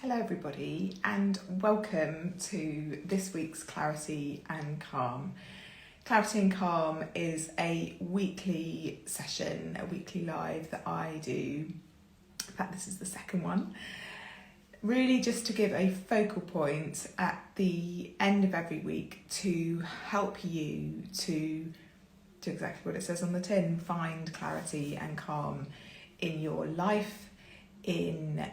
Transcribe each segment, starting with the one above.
Hello everybody and welcome to this week's Clarity and Calm. Clarity and Calm is a weekly session, a weekly live that I do. In fact, this is the second one. Really just to give a focal point at the end of every week to help you to do exactly what it says on the tin, find clarity and calm in your life, in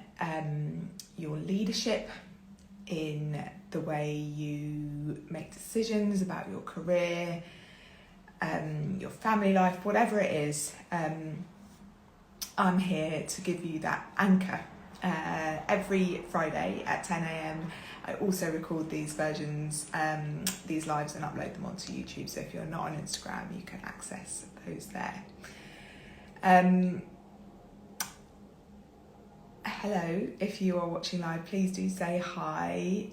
your leadership, in the way you make decisions about your career, your family life, whatever it is. I'm here to give you that anchor. Every Friday at 10 a.m. I also record these versions, these lives, and upload them onto YouTube. So if you're not on Instagram, you can access those there. Hello, if you are watching live, please do say hi.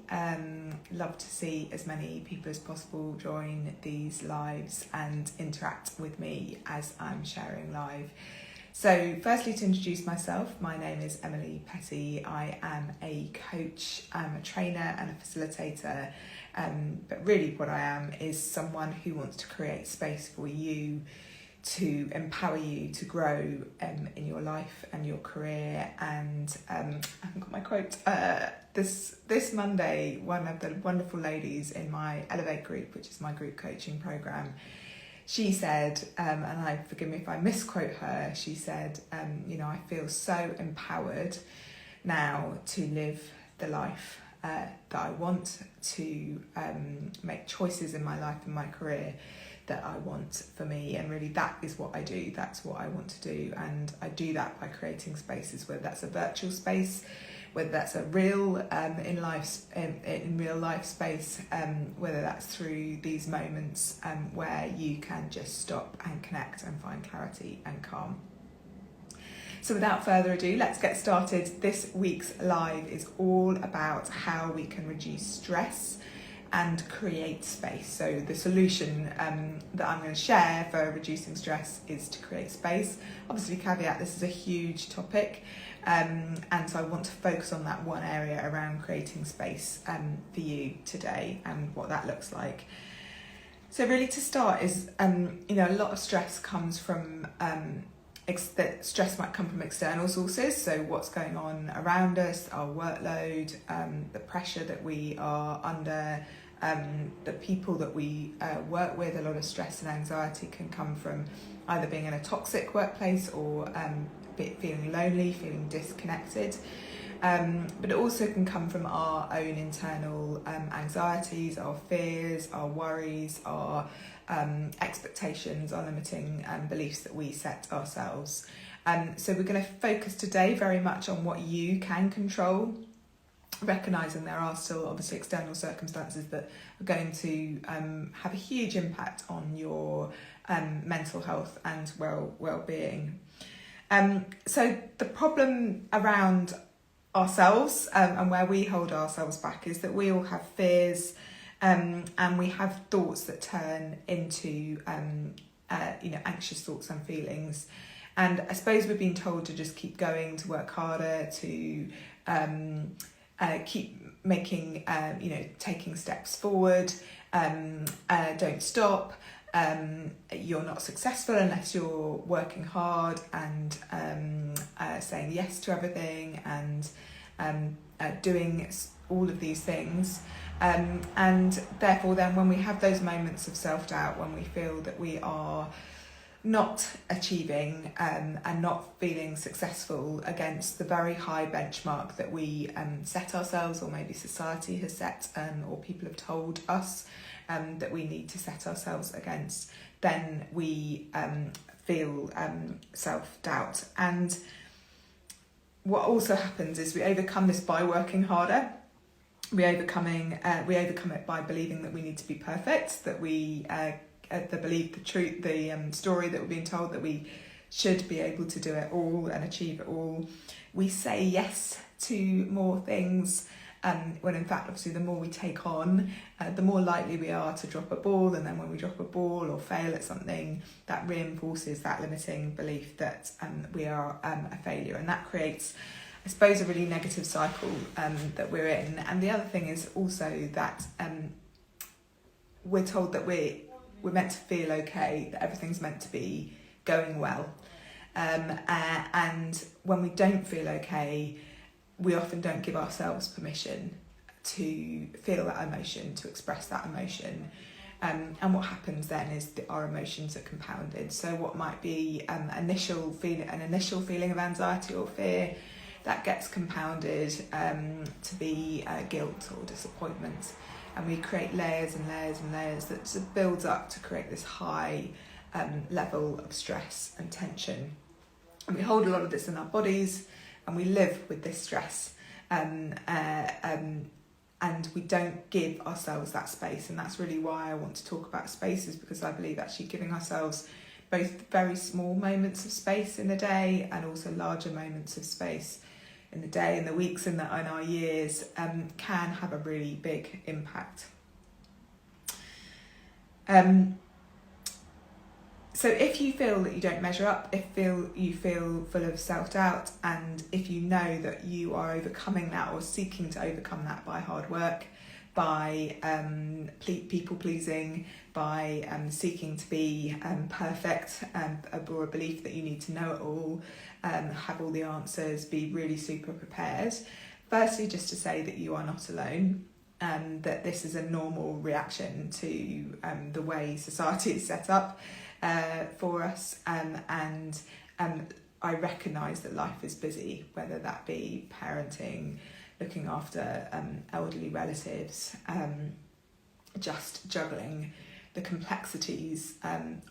Love to see as many people as possible join these lives and interact with me as I'm sharing live. So firstly, to introduce myself, my name is Emily Petty. I am a coach, I'm a trainer and a facilitator, but really what I am is someone who wants to create space for you, to empower you to grow in your life and your career. And I haven't got my quote. This Monday, one of the wonderful ladies in my Elevate group, which is my group coaching program, she said, and forgive me if I misquote her, she said, I feel so empowered now to live the life that I want, to make choices in my life and my career that I want for me. And really that is what I do, that's what I want to do. And I do that by creating spaces, whether that's a virtual space, whether that's a real in real life space, whether that's through these moments where you can just stop and connect and find clarity and calm. So without further ado, let's get started. This week's live is all about how we can reduce stress and create space. So the solution that I'm going to share for reducing stress is to create space. Obviously, caveat, this is a huge topic, and so I want to focus on that one area around creating space for you today and what that looks like. So really to start is, a lot of stress comes from, stress might come from external sources, so what's going on around us, our workload, the pressure that we are under, the people that we work with. A lot of stress and anxiety can come from either being in a toxic workplace or feeling lonely, feeling disconnected. But it also can come from our own internal anxieties, our fears, our worries, our expectations, our limiting beliefs that we set ourselves. So we're going to focus today very much on what you can control, recognising there are still obviously external circumstances that are going to have a huge impact on your mental health and well-being. So the problem around ourselves and where we hold ourselves back is that we all have fears, and we have thoughts that turn into anxious thoughts and feelings. And I suppose we've been told to just keep going, to work harder, to keep making, taking steps forward, don't stop. You're not successful unless you're working hard and saying yes to everything and doing all of these things. And therefore then when we have those moments of self-doubt, when we feel that we are not achieving and not feeling successful against the very high benchmark that we set ourselves, or maybe society has set, or people have told us that we need to set ourselves against, then we feel self-doubt. And what also happens is we overcome this by working harder. We overcome it by believing that we need to be perfect, that we the belief, the truth, the story that we're being told that we should be able to do it all and achieve it all. We say yes to more things, when in fact, obviously, the more we take on, the more likely we are to drop a ball. And then when we drop a ball or fail at something, that reinforces that limiting belief that we are a failure. And that creates I suppose, a really negative cycle that we're in. And the other thing is also that we're told that we're meant to feel okay, that everything's meant to be going well. And when we don't feel okay, we often don't give ourselves permission to feel that emotion, to express that emotion. And what happens then is that our emotions are compounded. So what might be an initial feeling of anxiety or fear, that gets compounded to be guilt or disappointment. And we create layers and layers and layers that sort of builds up to create this high level of stress and tension. And we hold a lot of this in our bodies, and we live with this stress. And we don't give ourselves that space. And that's really why I want to talk about spaces, because I believe actually giving ourselves both very small moments of space in the day and also larger moments of space in the day, in the weeks, in our years, can have a really big impact. So if you feel that you don't measure up, if you feel full of self-doubt, and if you know that you are overcoming that or seeking to overcome that by hard work, by people-pleasing, by seeking to be perfect, or a belief that you need to know it all, have all the answers, be really super prepared. Firstly, just to say that you are not alone, that this is a normal reaction to the way society is set up for us, and I recognise that life is busy, whether that be parenting, looking after elderly relatives, just juggling the complexities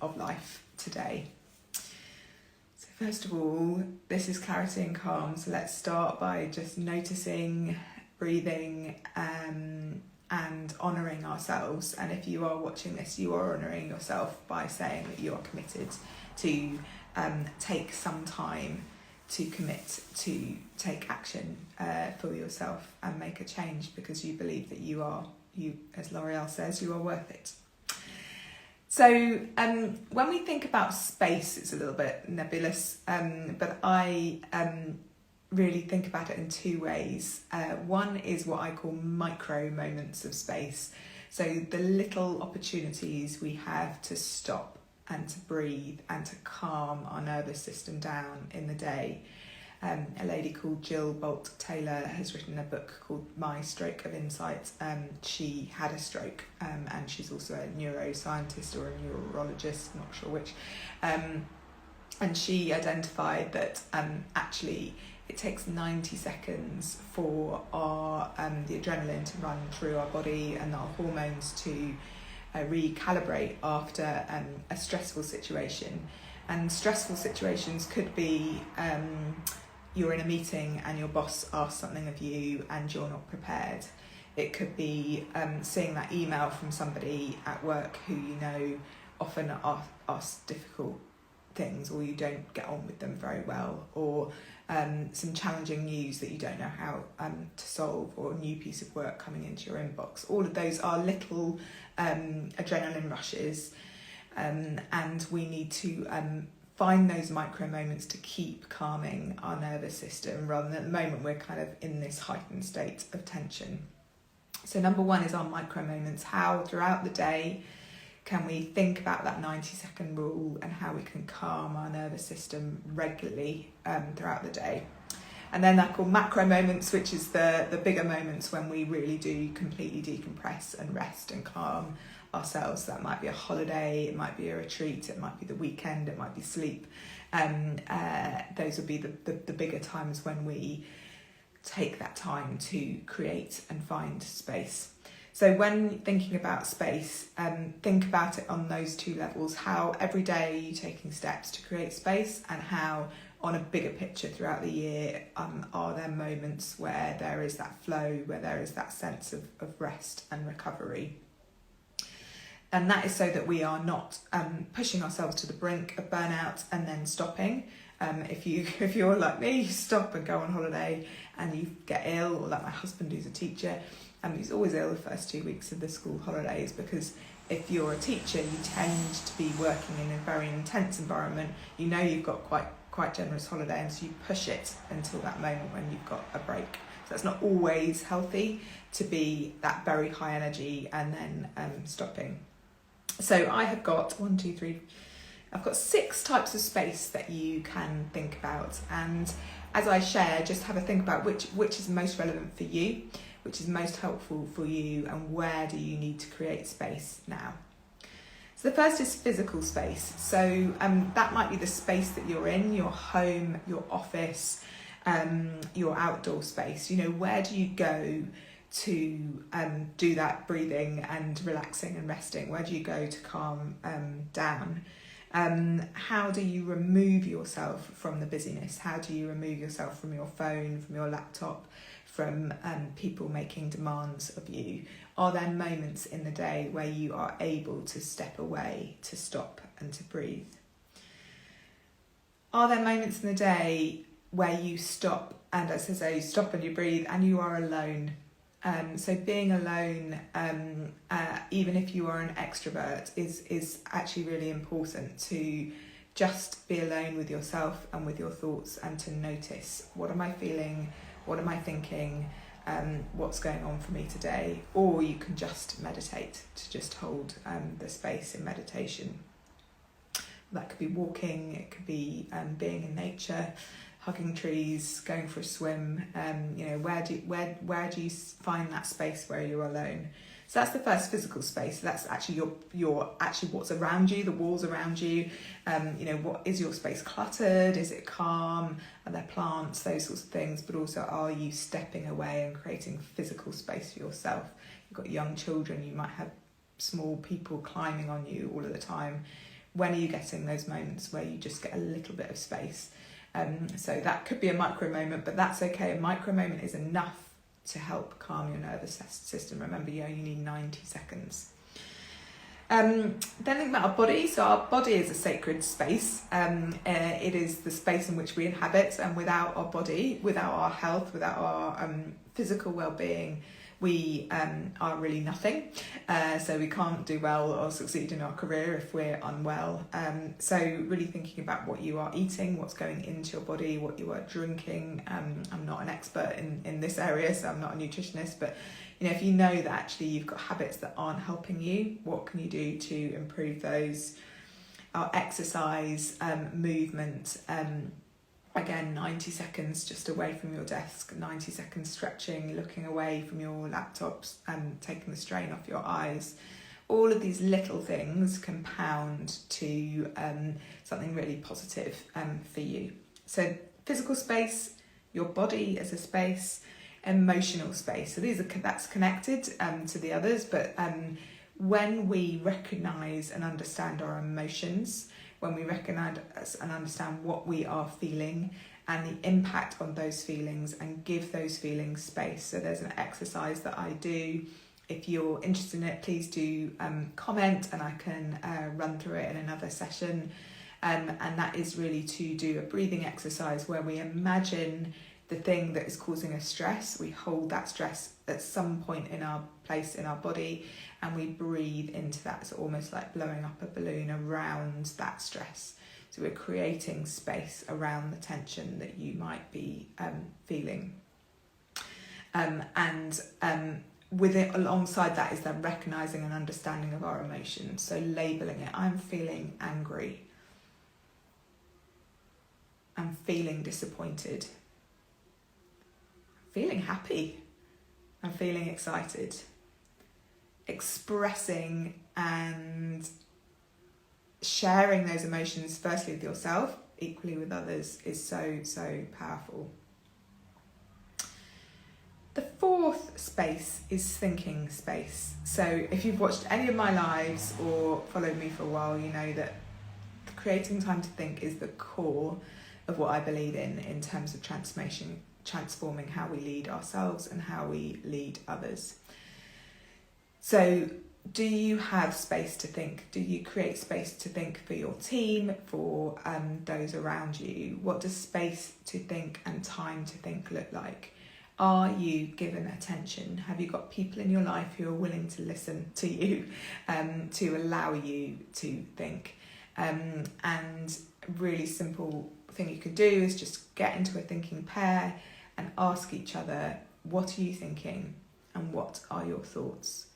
of life today. So first of all, this is clarity and calm. So let's start by just noticing, breathing, and honouring ourselves. And if you are watching this, you are honouring yourself by saying that you are committed to take some time to commit to take action for yourself and make a change, because you believe that you, as L'Oreal says, you are worth it. So when we think about space, it's a little bit nebulous, but I really think about it in two ways. One is what I call micro moments of space. So the little opportunities we have to stop and to breathe and to calm our nervous system down in the day. A lady called Jill Bolt Taylor has written a book called My Stroke of Insight. She had a stroke, and she's also a neuroscientist or a neurologist, not sure which. And she identified that actually it takes 90 seconds for our the adrenaline to run through our body and our hormones to recalibrate after a stressful situation. And stressful situations could be you're in a meeting and your boss asks something of you and you're not prepared. It could be seeing that email from somebody at work who you know often asks difficult things, or you don't get on with them very well, or some challenging news that you don't know how to solve, or a new piece of work coming into your inbox. All of those are little adrenaline rushes, and we need to find those micro moments to keep calming our nervous system, rather than at the moment we're kind of in this heightened state of tension. So number one is our micro moments. How throughout the day can we think about that 90-second rule and how we can calm our nervous system regularly throughout the day. And then they're called macro moments, which is the bigger moments when we really do completely decompress and rest and calm ourselves. That might be a holiday, it might be a retreat, it might be the weekend, it might be sleep. Those would be the bigger times when we take that time to create and find space. So when thinking about space, think about it on those two levels. How every day are you taking steps to create space, and how on a bigger picture throughout the year are there moments where there is that flow, where there is that sense of rest and recovery. And that is so that we are not pushing ourselves to the brink of burnout and then stopping. If you're like me, you stop and go on holiday and you get ill, or like my husband who's a teacher, he's always ill the first 2 weeks of the school holidays, because if you're a teacher, you tend to be working in a very intense environment. You know you've got quite quite generous holiday, and so you push it until that moment when you've got a break. So that's not always healthy to be that very high energy and then stopping. So I have got I've got 6 types of space that you can think about, and as I share, just have a think about which is most relevant for you, which is most helpful for you, and where do you need to create space now. So the first is physical space. So that might be the space that you're in, your home, your office, your outdoor space. You know, where do you go to do that breathing and relaxing and resting? Where do you go to calm down? How do you remove yourself from the busyness? How do you remove yourself from your phone, from your laptop, from people making demands of you? Are there moments in the day where you are able to step away, to stop and to breathe? Are there moments in the day where you stop and, as I say, stop and you breathe and you are alone? So being alone, even if you are an extrovert, is actually really important, to just be alone with yourself and with your thoughts, and to notice, what am I feeling, what am I thinking, what's going on for me today? Or you can just meditate, to just hold the space in meditation. That could be walking, it could be being in nature, hugging trees, going for a swim. You know, where do you find that space where you're alone? So that's the first physical space. So that's actually your actually what's around you, the walls around you. You know, what is your space cluttered? Is it calm? Are there plants? Those sorts of things. But also, are you stepping away and creating physical space for yourself? You've got young children. You might have small people climbing on you all of the time. When are you getting those moments where you just get a little bit of space? So that could be a micro moment, but that's okay. A micro moment is enough to help calm your nervous system. Remember, you only need 90 seconds. Then think about our body. So our body is a sacred space. It is the space in which we inhabit, and without our body, without our health, without our physical well-being, we are really nothing. So we can't do well or succeed in our career if we're unwell. So really thinking about what you are eating, what's going into your body, what you are drinking. I'm not an expert in this area, so I'm not a nutritionist, but you know, if you know that actually you've got habits that aren't helping you, what can you do to improve those? Our exercise, movement, again, 90 seconds just away from your desk, 90 seconds stretching, looking away from your laptops and taking the strain off your eyes. All of these little things compound to something really positive for you. So physical space, your body as a space, emotional space. So that's connected to the others, but when we recognise and understand our emotions, when we recognise and understand what we are feeling and the impact on those feelings, and give those feelings space. So there's an exercise that I do. If you're interested in it, please do comment, and I can run through it in another session. And that is really to do a breathing exercise where we imagine the thing that is causing us stress. We hold that stress at some point in our place in our body, and we breathe into that. So almost like blowing up a balloon around that stress. So we're creating space around the tension that you might be feeling. With it, alongside that, is then recognizing and understanding of our emotions. So labeling it. I'm feeling angry. I'm feeling disappointed. I'm feeling happy. I'm feeling excited. Expressing and sharing those emotions, firstly with yourself, equally with others, is so, so powerful. The fourth space is thinking space. So if you've watched any of my lives or followed me for a while, you know that creating time to think is the core of what I believe in terms of transforming how we lead ourselves and how we lead others. So do you have space to think? Do you create space to think for your team, for those around you? What does space to think and time to think look like? Are you given attention? Have you got people in your life who are willing to listen to you, to allow you to think? And really simple thing you could do is just get into a thinking pair and ask each other, what are you thinking and what are your thoughts?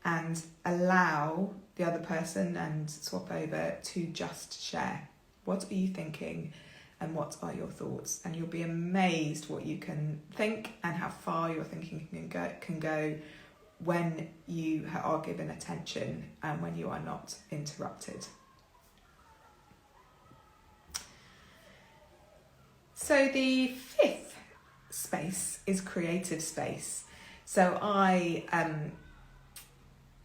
And allow the other person, and swap over, to just share. What are you thinking and what are your thoughts? And you'll be amazed what you can think and how far your thinking can go when you are given attention and when you are not interrupted. So the fifth space is creative space. So I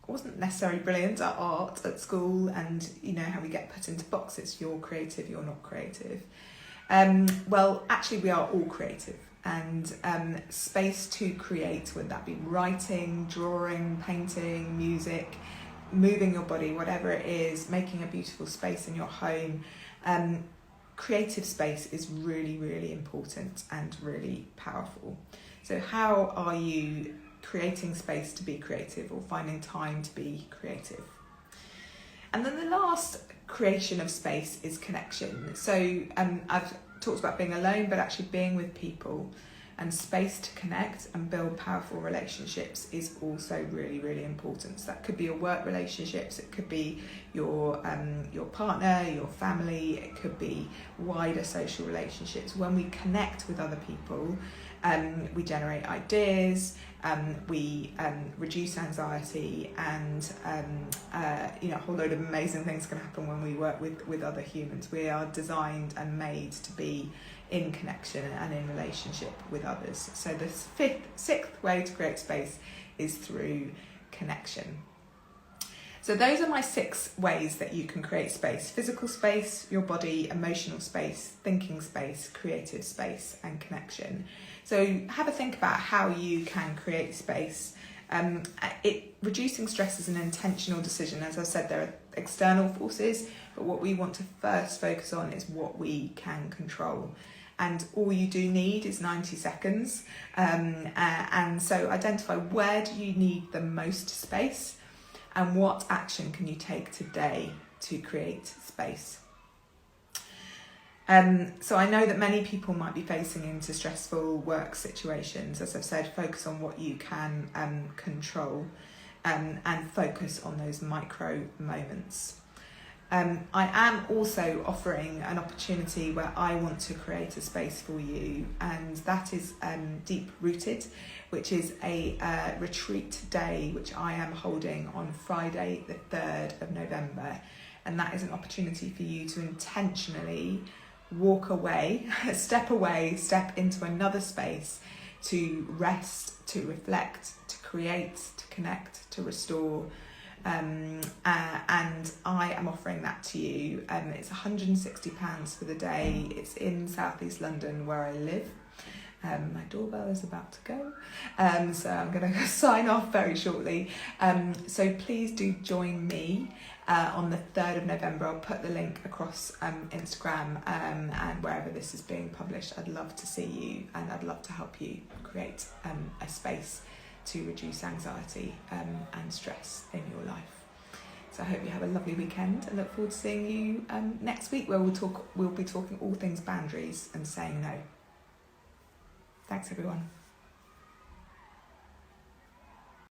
wasn't necessarily brilliant at art at school, and you know how we get put into boxes, you're creative, you're not creative. Well, actually we are all creative, and space to create, whether that be writing, drawing, painting, music, moving your body, whatever it is, making a beautiful space in your home. Creative space is really, really important and really powerful. So how are you creating space to be creative, or finding time to be creative? And then the last creation of space is connection. So I've talked about being alone, but actually being with people, and space to connect and build powerful relationships is also really, really important. So that could be your work relationships, it could be your partner, your family, it could be wider social relationships. When we connect with other people, we generate ideas, we reduce anxiety, and a whole load of amazing things can happen when we work with other humans. We are designed and made to be in connection and in relationship with others. So the sixth way to create space is through connection. So those are my 6 ways that you can create space: physical space, your body, emotional space, thinking space, creative space, and connection. So have a think about how you can create space. Reducing stress is an intentional decision. As I said, there are external forces, but what we want to first focus on is what we can control. And all you do need is 90 seconds. And so identify, where do you need the most space, and what action can you take today to create space? So I know that many people might be facing into stressful work situations. As I've said, focus on what you can control, and focus on those micro moments. I am also offering an opportunity where I want to create a space for you, and that is Deep Rooted, which is a retreat day which I am holding on Friday the 3rd of November. And that is an opportunity for you to intentionally walk away, step into another space, to rest, to reflect, to create, to connect, to restore. And I am offering that to you. It's £160 for the day. It's in Southeast London, where I live. My doorbell is about to go, so I'm going to sign off very shortly. So please do join me on the 3rd of November. I'll put the link across Instagram and wherever this is being published. I'd love to see you, and I'd love to help you create a space to reduce anxiety and stress in your life. So I hope you have a lovely weekend, and look forward to seeing you next week, where we'll be talking all things boundaries and saying no. Thanks everyone.